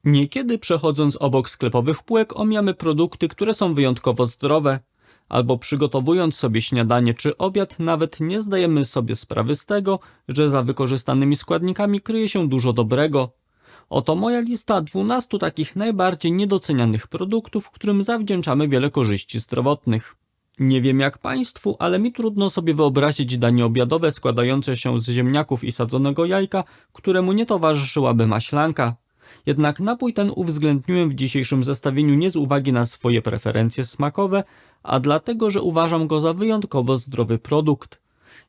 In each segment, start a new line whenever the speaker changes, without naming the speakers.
Niekiedy przechodząc obok sklepowych półek omijamy produkty, które są wyjątkowo zdrowe, albo przygotowując sobie śniadanie czy obiad nawet nie zdajemy sobie sprawy z tego, że za wykorzystanymi składnikami kryje się dużo dobrego. Oto moja lista 12 takich najbardziej niedocenianych produktów, którym zawdzięczamy wiele korzyści zdrowotnych. Nie wiem jak Państwu, ale mi trudno sobie wyobrazić danie obiadowe składające się z ziemniaków i sadzonego jajka, któremu nie towarzyszyłaby maślanka. Jednak napój ten uwzględniłem w dzisiejszym zestawieniu nie z uwagi na swoje preferencje smakowe, a dlatego, że uważam go za wyjątkowo zdrowy produkt.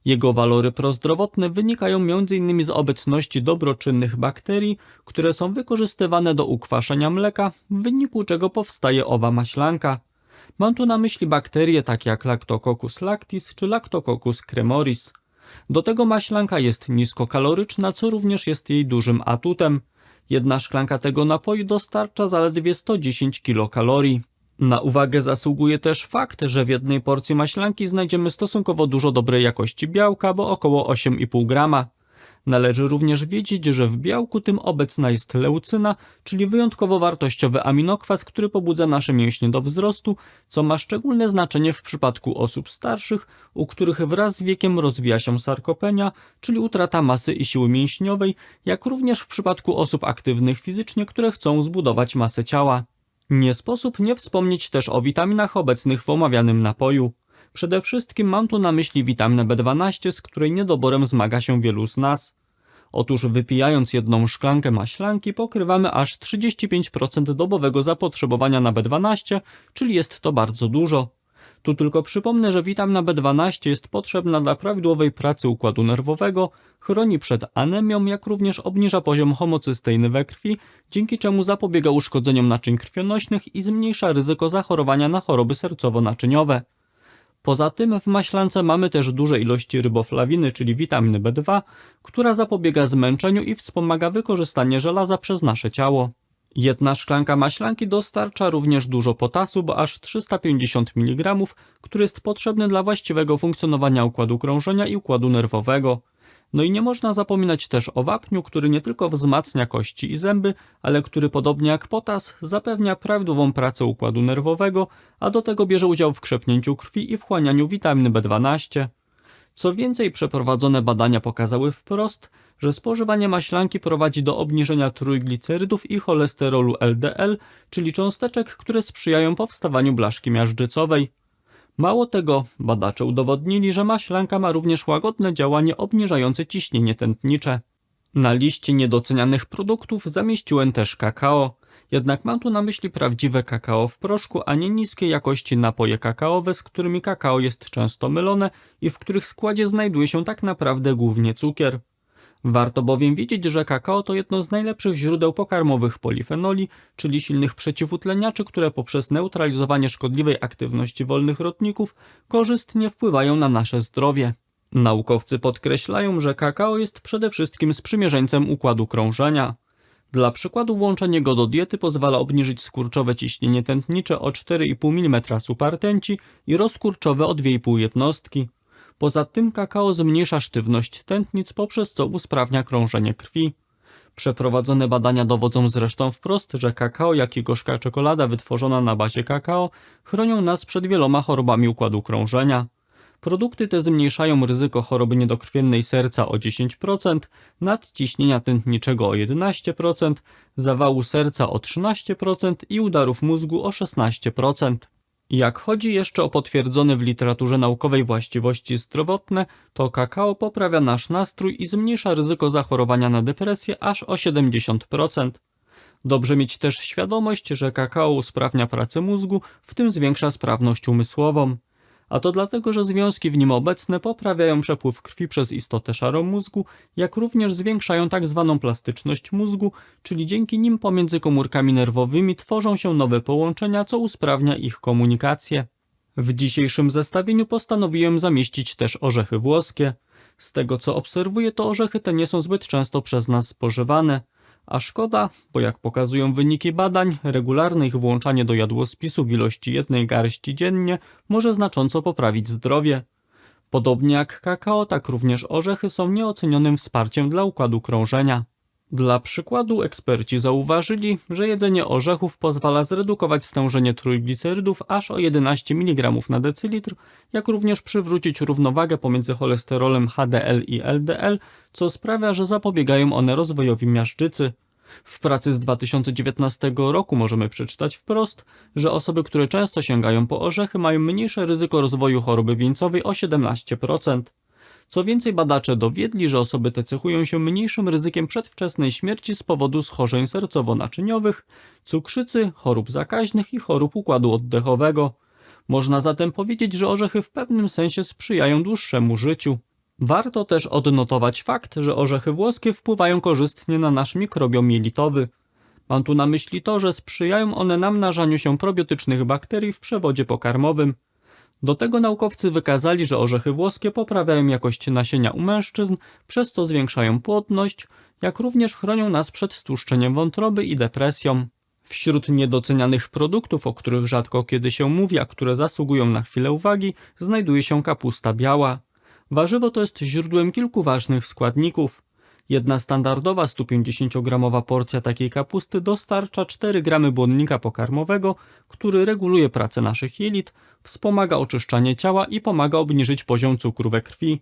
Jego walory prozdrowotne wynikają m.in. z obecności dobroczynnych bakterii, które są wykorzystywane do ukwaszenia mleka, w wyniku czego powstaje owa maślanka. Mam tu na myśli bakterie takie jak Lactococcus lactis czy Lactococcus cremoris. Do tego maślanka jest niskokaloryczna, co również jest jej dużym atutem. Jedna szklanka tego napoju dostarcza zaledwie 110 kilokalorii. Na uwagę zasługuje też fakt, że w jednej porcji maślanki znajdziemy stosunkowo dużo dobrej jakości białka, bo około 8,5 grama. Należy również wiedzieć, że w białku tym obecna jest leucyna, czyli wyjątkowo wartościowy aminokwas, który pobudza nasze mięśnie do wzrostu, co ma szczególne znaczenie w przypadku osób starszych, u których wraz z wiekiem rozwija się sarkopenia, czyli utrata masy i siły mięśniowej, jak również w przypadku osób aktywnych fizycznie, które chcą zbudować masę ciała. Nie sposób nie wspomnieć też o witaminach obecnych w omawianym napoju. Przede wszystkim mam tu na myśli witaminę B12, z której niedoborem zmaga się wielu z nas. Otóż wypijając jedną szklankę maślanki pokrywamy aż 35% dobowego zapotrzebowania na B12, czyli jest to bardzo dużo. Tu tylko przypomnę, że witamina B12 jest potrzebna dla prawidłowej pracy układu nerwowego, chroni przed anemią, jak również obniża poziom homocysteiny we krwi, dzięki czemu zapobiega uszkodzeniom naczyń krwionośnych i zmniejsza ryzyko zachorowania na choroby sercowo-naczyniowe. Poza tym w maślance mamy też duże ilości ryboflawiny, czyli witaminy B2, która zapobiega zmęczeniu i wspomaga wykorzystanie żelaza przez nasze ciało. Jedna szklanka maślanki dostarcza również dużo potasu, bo aż 350 mg, który jest potrzebny dla właściwego funkcjonowania układu krążenia i układu nerwowego. No i nie można zapominać też o wapniu, który nie tylko wzmacnia kości i zęby, ale który podobnie jak potas zapewnia prawidłową pracę układu nerwowego, a do tego bierze udział w krzepnięciu krwi i wchłanianiu witaminy B12. Co więcej, przeprowadzone badania pokazały wprost, że spożywanie maślanki prowadzi do obniżenia trójglicerydów i cholesterolu LDL, czyli cząsteczek, które sprzyjają powstawaniu blaszki miażdżycowej. Mało tego, badacze udowodnili, że maślanka ma również łagodne działanie obniżające ciśnienie tętnicze. Na liście niedocenianych produktów zamieściłem też kakao. Jednak mam tu na myśli prawdziwe kakao w proszku, a nie niskie jakości napoje kakaowe, z którymi kakao jest często mylone i w których składzie znajduje się tak naprawdę głównie cukier. Warto bowiem wiedzieć, że kakao to jedno z najlepszych źródeł pokarmowych polifenoli, czyli silnych przeciwutleniaczy, które poprzez neutralizowanie szkodliwej aktywności wolnych rodników korzystnie wpływają na nasze zdrowie. Naukowcy podkreślają, że kakao jest przede wszystkim sprzymierzeńcem układu krążenia. Dla przykładu włączenie go do diety pozwala obniżyć skurczowe ciśnienie tętnicze o 4,5 mm supartęci i rozkurczowe o 2,5 jednostki. Poza tym kakao zmniejsza sztywność tętnic, poprzez co usprawnia krążenie krwi. Przeprowadzone badania dowodzą zresztą wprost, że kakao, jak i gorzka czekolada wytworzona na bazie kakao chronią nas przed wieloma chorobami układu krążenia. Produkty te zmniejszają ryzyko choroby niedokrwiennej serca o 10%, nadciśnienia tętniczego o 11%, zawału serca o 13% i udarów mózgu o 16%. Jak chodzi jeszcze o potwierdzone w literaturze naukowej właściwości zdrowotne, to kakao poprawia nasz nastrój i zmniejsza ryzyko zachorowania na depresję aż o 70%. Dobrze mieć też świadomość, że kakao usprawnia pracę mózgu, w tym zwiększa sprawność umysłową. A to dlatego, że związki w nim obecne poprawiają przepływ krwi przez istotę szarą mózgu, jak również zwiększają tzw. plastyczność mózgu, czyli dzięki nim pomiędzy komórkami nerwowymi tworzą się nowe połączenia, co usprawnia ich komunikację. W dzisiejszym zestawieniu postanowiłem zamieścić też orzechy włoskie. Z tego co obserwuję, to orzechy te nie są zbyt często przez nas spożywane. A szkoda, bo jak pokazują wyniki badań, regularne ich włączanie do jadłospisu w ilości 1 garści dziennie może znacząco poprawić zdrowie. Podobnie jak kakao, tak również orzechy są nieocenionym wsparciem dla układu krążenia. Dla przykładu eksperci zauważyli, że jedzenie orzechów pozwala zredukować stężenie trójglicerydów aż o 11 mg na decylitr, jak również przywrócić równowagę pomiędzy cholesterolem HDL i LDL, co sprawia, że zapobiegają one rozwojowi miażdżycy. W pracy z 2019 roku możemy przeczytać wprost, że osoby, które często sięgają po orzechy, mają mniejsze ryzyko rozwoju choroby wieńcowej o 17%. Co więcej, badacze dowiedli, że osoby te cechują się mniejszym ryzykiem przedwczesnej śmierci z powodu schorzeń sercowo-naczyniowych, cukrzycy, chorób zakaźnych i chorób układu oddechowego. Można zatem powiedzieć, że orzechy w pewnym sensie sprzyjają dłuższemu życiu. Warto też odnotować fakt, że orzechy włoskie wpływają korzystnie na nasz mikrobiom jelitowy. Mam tu na myśli to, że sprzyjają one namnażaniu się probiotycznych bakterii w przewodzie pokarmowym. Do tego naukowcy wykazali, że orzechy włoskie poprawiają jakość nasienia u mężczyzn, przez co zwiększają płodność, jak również chronią nas przed stłuszczeniem wątroby i depresją. Wśród niedocenianych produktów, o których rzadko kiedy się mówi, a które zasługują na chwilę uwagi, znajduje się kapusta biała. Warzywo to jest źródłem kilku ważnych składników. Jedna standardowa 150-gramowa porcja takiej kapusty dostarcza 4 gramy błonnika pokarmowego, który reguluje pracę naszych jelit, wspomaga oczyszczanie ciała i pomaga obniżyć poziom cukru we krwi.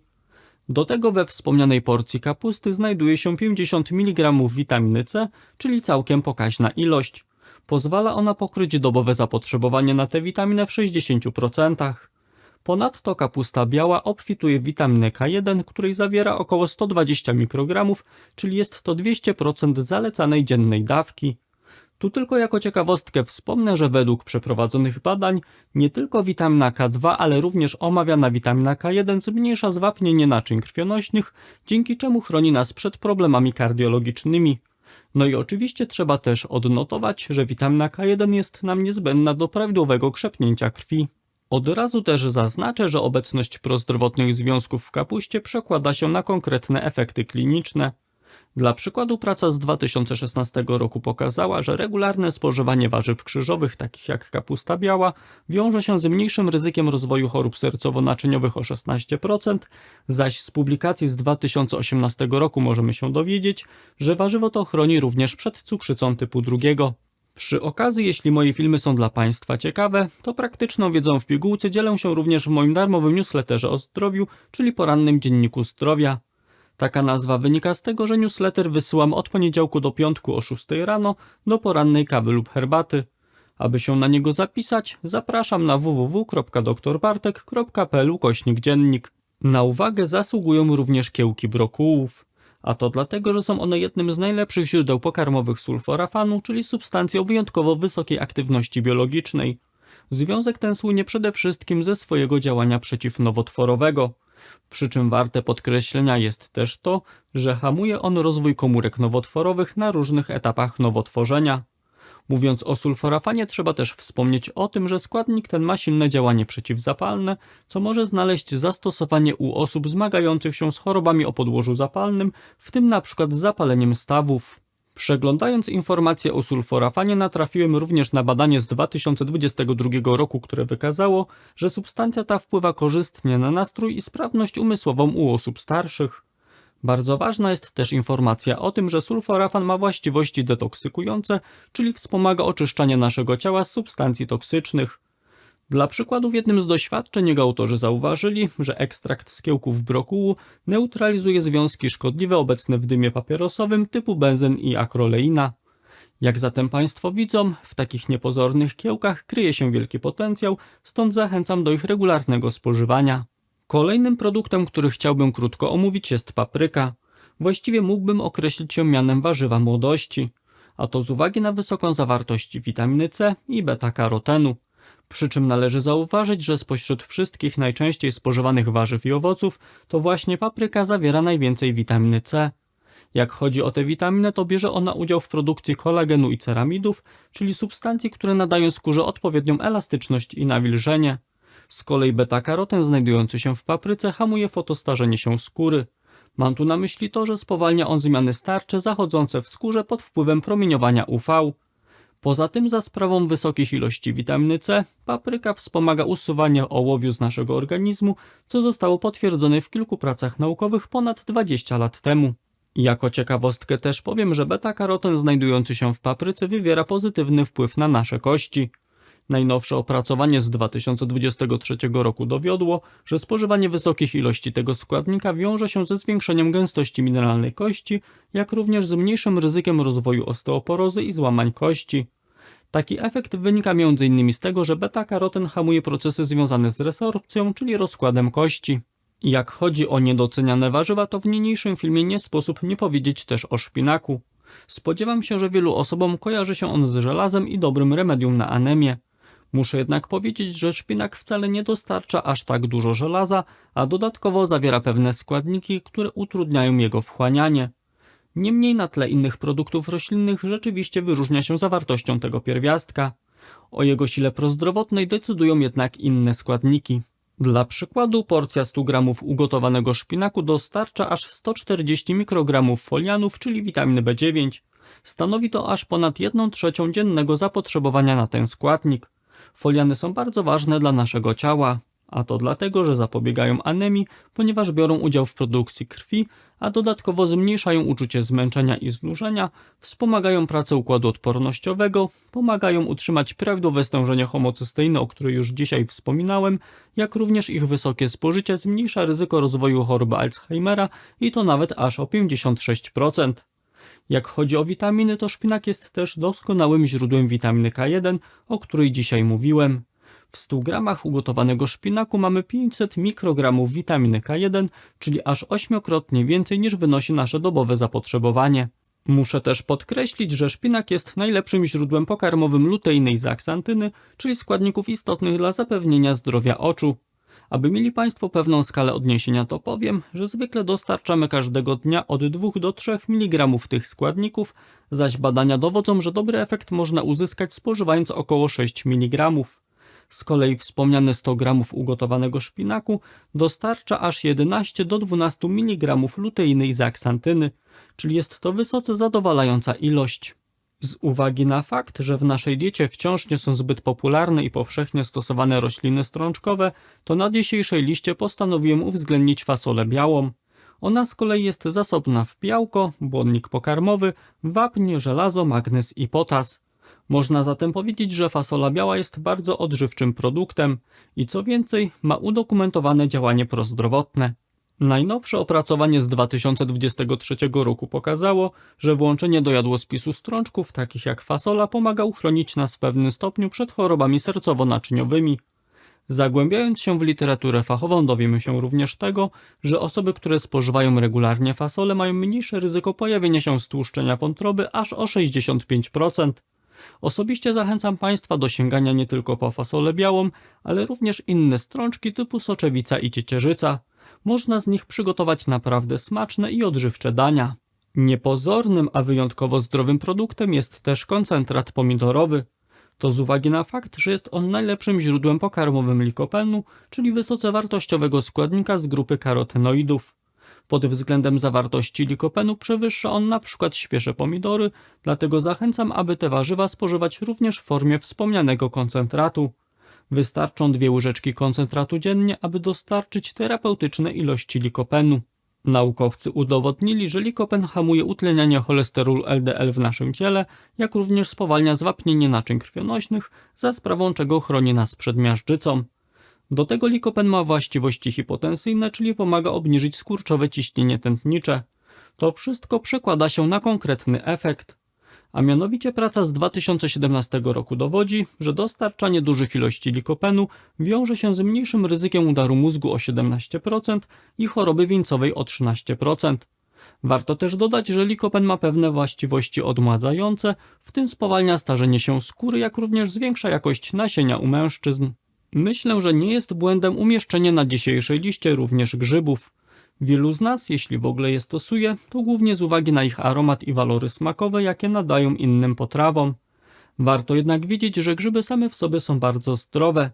Do tego we wspomnianej porcji kapusty znajduje się 50 mg witaminy C, czyli całkiem pokaźna ilość. Pozwala ona pokryć dobowe zapotrzebowanie na tę witaminę w 60%. Ponadto kapusta biała obfituje w witaminę K1, której zawiera około 120 mikrogramów, czyli jest to 200% zalecanej dziennej dawki. Tu tylko jako ciekawostkę wspomnę, że według przeprowadzonych badań nie tylko witamina K2, ale również omawiana witamina K1 zmniejsza zwapnienie naczyń krwionośnych, dzięki czemu chroni nas przed problemami kardiologicznymi. No i oczywiście trzeba też odnotować, że witamina K1 jest nam niezbędna do prawidłowego krzepnięcia krwi. Od razu też zaznaczę, że obecność prozdrowotnych związków w kapuście przekłada się na konkretne efekty kliniczne. Dla przykładu praca z 2016 roku pokazała, że regularne spożywanie warzyw krzyżowych, takich jak kapusta biała, wiąże się z mniejszym ryzykiem rozwoju chorób sercowo-naczyniowych o 16%, zaś z publikacji z 2018 roku możemy się dowiedzieć, że warzywo to chroni również przed cukrzycą typu 2. Przy okazji, jeśli moje filmy są dla Państwa ciekawe, to praktyczną wiedzą w pigułce dzielę się również w moim darmowym newsletterze o zdrowiu, czyli porannym dzienniku zdrowia. Taka nazwa wynika z tego, że newsletter wysyłam od poniedziałku do piątku o 6 rano do porannej kawy lub herbaty. Aby się na niego zapisać, zapraszam na www.drbartek.pl/dziennik. Na uwagę zasługują również kiełki brokułów. A to dlatego, że są one jednym z najlepszych źródeł pokarmowych sulforafanu, czyli substancji o wyjątkowo wysokiej aktywności biologicznej. Związek ten słynie przede wszystkim ze swojego działania przeciwnowotworowego. Przy czym warte podkreślenia jest też to, że hamuje on rozwój komórek nowotworowych na różnych etapach nowotworzenia. Mówiąc o sulforafanie, trzeba też wspomnieć o tym, że składnik ten ma silne działanie przeciwzapalne, co może znaleźć zastosowanie u osób zmagających się z chorobami o podłożu zapalnym, w tym np. z zapaleniem stawów. Przeglądając informacje o sulforafanie, natrafiłem również na badanie z 2022 roku, które wykazało, że substancja ta wpływa korzystnie na nastrój i sprawność umysłową u osób starszych. Bardzo ważna jest też informacja o tym, że sulforafan ma właściwości detoksykujące, czyli wspomaga oczyszczanie naszego ciała z substancji toksycznych. Dla przykładu w jednym z doświadczeń jego autorzy zauważyli, że ekstrakt z kiełków brokułu neutralizuje związki szkodliwe obecne w dymie papierosowym typu benzen i akroleina. Jak zatem Państwo widzą, w takich niepozornych kiełkach kryje się wielki potencjał, stąd zachęcam do ich regularnego spożywania. Kolejnym produktem, który chciałbym krótko omówić, jest papryka. Właściwie mógłbym określić ją mianem warzywa młodości, a to z uwagi na wysoką zawartość witaminy C i beta-karotenu. Przy czym należy zauważyć, że spośród wszystkich najczęściej spożywanych warzyw i owoców, to właśnie papryka zawiera najwięcej witaminy C. Jak chodzi o tę witaminę, to bierze ona udział w produkcji kolagenu i ceramidów, czyli substancji, które nadają skórze odpowiednią elastyczność i nawilżenie. Z kolei beta-karoten znajdujący się w papryce hamuje fotostarzenie się skóry. Mam tu na myśli to, że spowalnia on zmiany starcze zachodzące w skórze pod wpływem promieniowania UV. Poza tym za sprawą wysokich ilości witaminy C, papryka wspomaga usuwanie ołowiu z naszego organizmu, co zostało potwierdzone w kilku pracach naukowych ponad 20 lat temu. Jako ciekawostkę też powiem, że beta-karoten znajdujący się w papryce wywiera pozytywny wpływ na nasze kości. Najnowsze opracowanie z 2023 roku dowiodło, że spożywanie wysokich ilości tego składnika wiąże się ze zwiększeniem gęstości mineralnej kości, jak również z mniejszym ryzykiem rozwoju osteoporozy i złamań kości. Taki efekt wynika m.in. z tego, że beta-karoten hamuje procesy związane z resorpcją, czyli rozkładem kości. Jak chodzi o niedoceniane warzywa, to w niniejszym filmie nie sposób nie powiedzieć też o szpinaku. Spodziewam się, że wielu osobom kojarzy się on z żelazem i dobrym remedium na anemię. Muszę jednak powiedzieć, że szpinak wcale nie dostarcza aż tak dużo żelaza, a dodatkowo zawiera pewne składniki, które utrudniają jego wchłanianie. Niemniej na tle innych produktów roślinnych rzeczywiście wyróżnia się zawartością tego pierwiastka. O jego sile prozdrowotnej decydują jednak inne składniki. Dla przykładu porcja 100 g ugotowanego szpinaku dostarcza aż 140 mikrogramów folianów, czyli witaminy B9. Stanowi to aż ponad 1/3 dziennego zapotrzebowania na ten składnik. Foliany są bardzo ważne dla naszego ciała, a to dlatego, że zapobiegają anemii, ponieważ biorą udział w produkcji krwi, a dodatkowo zmniejszają uczucie zmęczenia i znużenia, wspomagają pracę układu odpornościowego, pomagają utrzymać prawidłowe stężenie homocysteiny, o której już dzisiaj wspominałem, jak również ich wysokie spożycie zmniejsza ryzyko rozwoju choroby Alzheimera i to nawet aż o 56%. Jak chodzi o witaminy, to szpinak jest też doskonałym źródłem witaminy K1, o której dzisiaj mówiłem. W 100 gramach ugotowanego szpinaku mamy 500 mikrogramów witaminy K1, czyli aż 8-krotnie więcej niż wynosi nasze dobowe zapotrzebowanie. Muszę też podkreślić, że szpinak jest najlepszym źródłem pokarmowym luteiny i zeaksantyny, czyli składników istotnych dla zapewnienia zdrowia oczu. Aby mieli Państwo pewną skalę odniesienia, to powiem, że zwykle dostarczamy każdego dnia od 2 do 3 mg tych składników, zaś badania dowodzą, że dobry efekt można uzyskać spożywając około 6 mg. Z kolei wspomniane 100 g ugotowanego szpinaku dostarcza aż 11 do 12 mg luteiny i zeaksantyny, czyli jest to wysoce zadowalająca ilość. Z uwagi na fakt, że w naszej diecie wciąż nie są zbyt popularne i powszechnie stosowane rośliny strączkowe, to na dzisiejszej liście postanowiłem uwzględnić fasolę białą. Ona z kolei jest zasobna w białko, błonnik pokarmowy, wapń, żelazo, magnez i potas. Można zatem powiedzieć, że fasola biała jest bardzo odżywczym produktem i co więcej, ma udokumentowane działanie prozdrowotne. Najnowsze opracowanie z 2023 roku pokazało, że włączenie do jadłospisu strączków takich jak fasola pomaga uchronić nas w pewnym stopniu przed chorobami sercowo-naczyniowymi. Zagłębiając się w literaturę fachową dowiemy się również tego, że osoby, które spożywają regularnie fasolę mają mniejsze ryzyko pojawienia się stłuszczenia wątroby aż o 65%. Osobiście zachęcam Państwa do sięgania nie tylko po fasolę białą, ale również inne strączki typu soczewica i ciecierzyca. Można z nich przygotować naprawdę smaczne i odżywcze dania. Niepozornym, a wyjątkowo zdrowym produktem jest też koncentrat pomidorowy. To z uwagi na fakt, że jest on najlepszym źródłem pokarmowym likopenu, czyli wysoce wartościowego składnika z grupy karotenoidów. Pod względem zawartości likopenu przewyższa on np. świeże pomidory, dlatego zachęcam, aby te warzywa spożywać również w formie wspomnianego koncentratu. Wystarczą 2 łyżeczki koncentratu dziennie, aby dostarczyć terapeutyczne ilości likopenu. Naukowcy udowodnili, że likopen hamuje utlenianie cholesterolu LDL w naszym ciele, jak również spowalnia zwapnienie naczyń krwionośnych, za sprawą czego chroni nas przed miażdżycą. Do tego likopen ma właściwości hipotensyjne, czyli pomaga obniżyć skurczowe ciśnienie tętnicze. To wszystko przekłada się na konkretny efekt. A mianowicie praca z 2017 roku dowodzi, że dostarczanie dużych ilości likopenu wiąże się z mniejszym ryzykiem udaru mózgu o 17% i choroby wieńcowej o 13%. Warto też dodać, że likopen ma pewne właściwości odmładzające, w tym spowalnia starzenie się skóry, jak również zwiększa jakość nasienia u mężczyzn. Myślę, że nie jest błędem umieszczenie na dzisiejszej liście również grzybów. Wielu z nas, jeśli w ogóle je stosuje, to głównie z uwagi na ich aromat i walory smakowe, jakie nadają innym potrawom. Warto jednak wiedzieć, że grzyby same w sobie są bardzo zdrowe.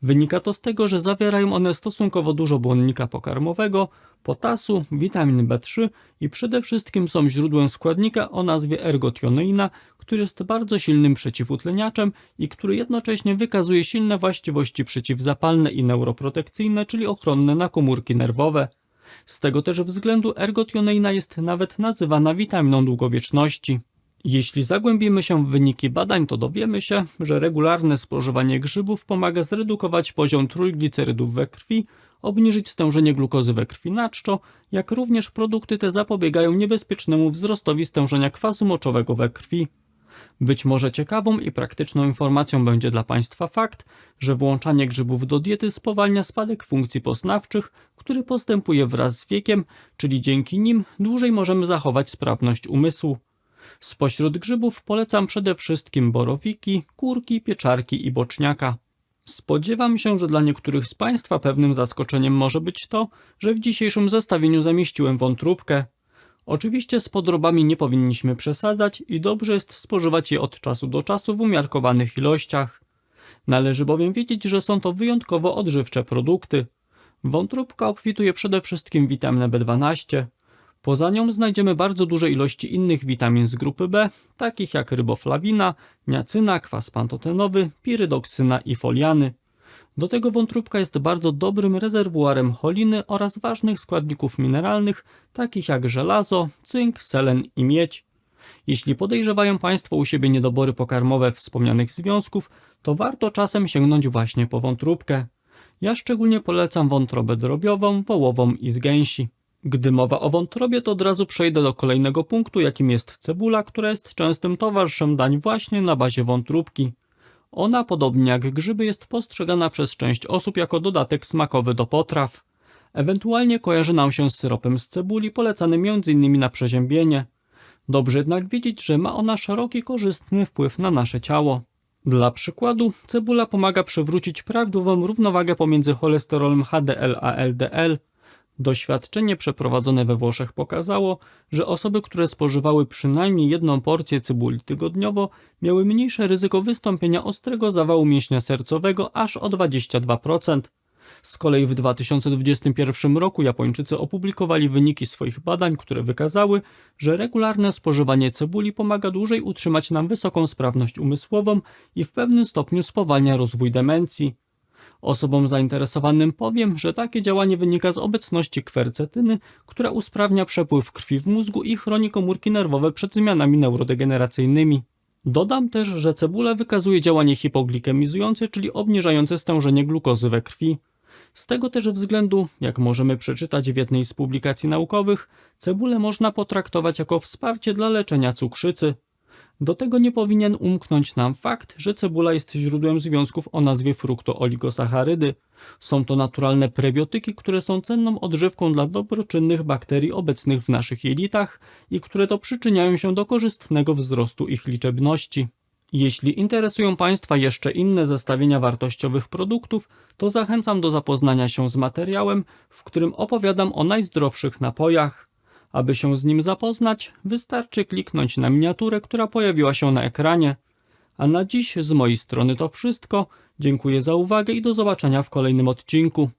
Wynika to z tego, że zawierają one stosunkowo dużo błonnika pokarmowego, potasu, witaminy B3 i przede wszystkim są źródłem składnika o nazwie ergotioneina, który jest bardzo silnym przeciwutleniaczem i który jednocześnie wykazuje silne właściwości przeciwzapalne i neuroprotekcyjne, czyli ochronne na komórki nerwowe. Z tego też względu ergotioneina jest nawet nazywana witaminą długowieczności. Jeśli zagłębimy się w wyniki badań, to dowiemy się, że regularne spożywanie grzybów pomaga zredukować poziom trójglicerydów we krwi, obniżyć stężenie glukozy we krwi na czczo, jak również produkty te zapobiegają niebezpiecznemu wzrostowi stężenia kwasu moczowego we krwi. Być może ciekawą i praktyczną informacją będzie dla Państwa fakt, że włączanie grzybów do diety spowalnia spadek funkcji poznawczych, który postępuje wraz z wiekiem, czyli dzięki nim dłużej możemy zachować sprawność umysłu. Spośród grzybów polecam przede wszystkim borowiki, kurki, pieczarki i boczniaka. Spodziewam się, że dla niektórych z Państwa pewnym zaskoczeniem może być to, że w dzisiejszym zestawieniu zamieściłem wątróbkę. Oczywiście z podrobami nie powinniśmy przesadzać i dobrze jest spożywać je od czasu do czasu w umiarkowanych ilościach. Należy bowiem wiedzieć, że są to wyjątkowo odżywcze produkty. Wątróbka obfituje przede wszystkim w witaminę B12. Poza nią znajdziemy bardzo duże ilości innych witamin z grupy B, takich jak ryboflawina, niacyna, kwas pantotenowy, pirydoksyna i foliany. Do tego wątróbka jest bardzo dobrym rezerwuarem choliny oraz ważnych składników mineralnych, takich jak żelazo, cynk, selen i miedź. Jeśli podejrzewają Państwo u siebie niedobory pokarmowe wspomnianych związków, to warto czasem sięgnąć właśnie po wątróbkę. Ja szczególnie polecam wątrobę drobiową, wołową i z gęsi. Gdy mowa o wątrobie, to od razu przejdę do kolejnego punktu, jakim jest cebula, która jest częstym towarzyszem dań właśnie na bazie wątróbki. Ona, podobnie jak grzyby, jest postrzegana przez część osób jako dodatek smakowy do potraw. Ewentualnie kojarzy nam się z syropem z cebuli, polecanym m.in. na przeziębienie. Dobrze jednak wiedzieć, że ma ona szeroki, korzystny wpływ na nasze ciało. Dla przykładu, cebula pomaga przywrócić prawidłową równowagę pomiędzy cholesterolem HDL a LDL. Doświadczenie przeprowadzone we Włoszech pokazało, że osoby, które spożywały przynajmniej jedną porcję cebuli tygodniowo, miały mniejsze ryzyko wystąpienia ostrego zawału mięśnia sercowego aż o 22%. Z kolei w 2021 roku Japończycy opublikowali wyniki swoich badań, które wykazały, że regularne spożywanie cebuli pomaga dłużej utrzymać nam wysoką sprawność umysłową i w pewnym stopniu spowalnia rozwój demencji. Osobom zainteresowanym powiem, że takie działanie wynika z obecności kwercetyny, która usprawnia przepływ krwi w mózgu i chroni komórki nerwowe przed zmianami neurodegeneracyjnymi. Dodam też, że cebula wykazuje działanie hipoglikemizujące, czyli obniżające stężenie glukozy we krwi. Z tego też względu, jak możemy przeczytać w jednej z publikacji naukowych, cebulę można potraktować jako wsparcie dla leczenia cukrzycy. Do tego nie powinien umknąć nam fakt, że cebula jest źródłem związków o nazwie fruktooligosacharydy. Są to naturalne prebiotyki, które są cenną odżywką dla dobroczynnych bakterii obecnych w naszych jelitach i które to przyczyniają się do korzystnego wzrostu ich liczebności. Jeśli interesują Państwa jeszcze inne zestawienia wartościowych produktów, to zachęcam do zapoznania się z materiałem, w którym opowiadam o najzdrowszych napojach. Aby się z nim zapoznać, wystarczy kliknąć na miniaturę, która pojawiła się na ekranie. A na dziś z mojej strony to wszystko. Dziękuję za uwagę i do zobaczenia w kolejnym odcinku.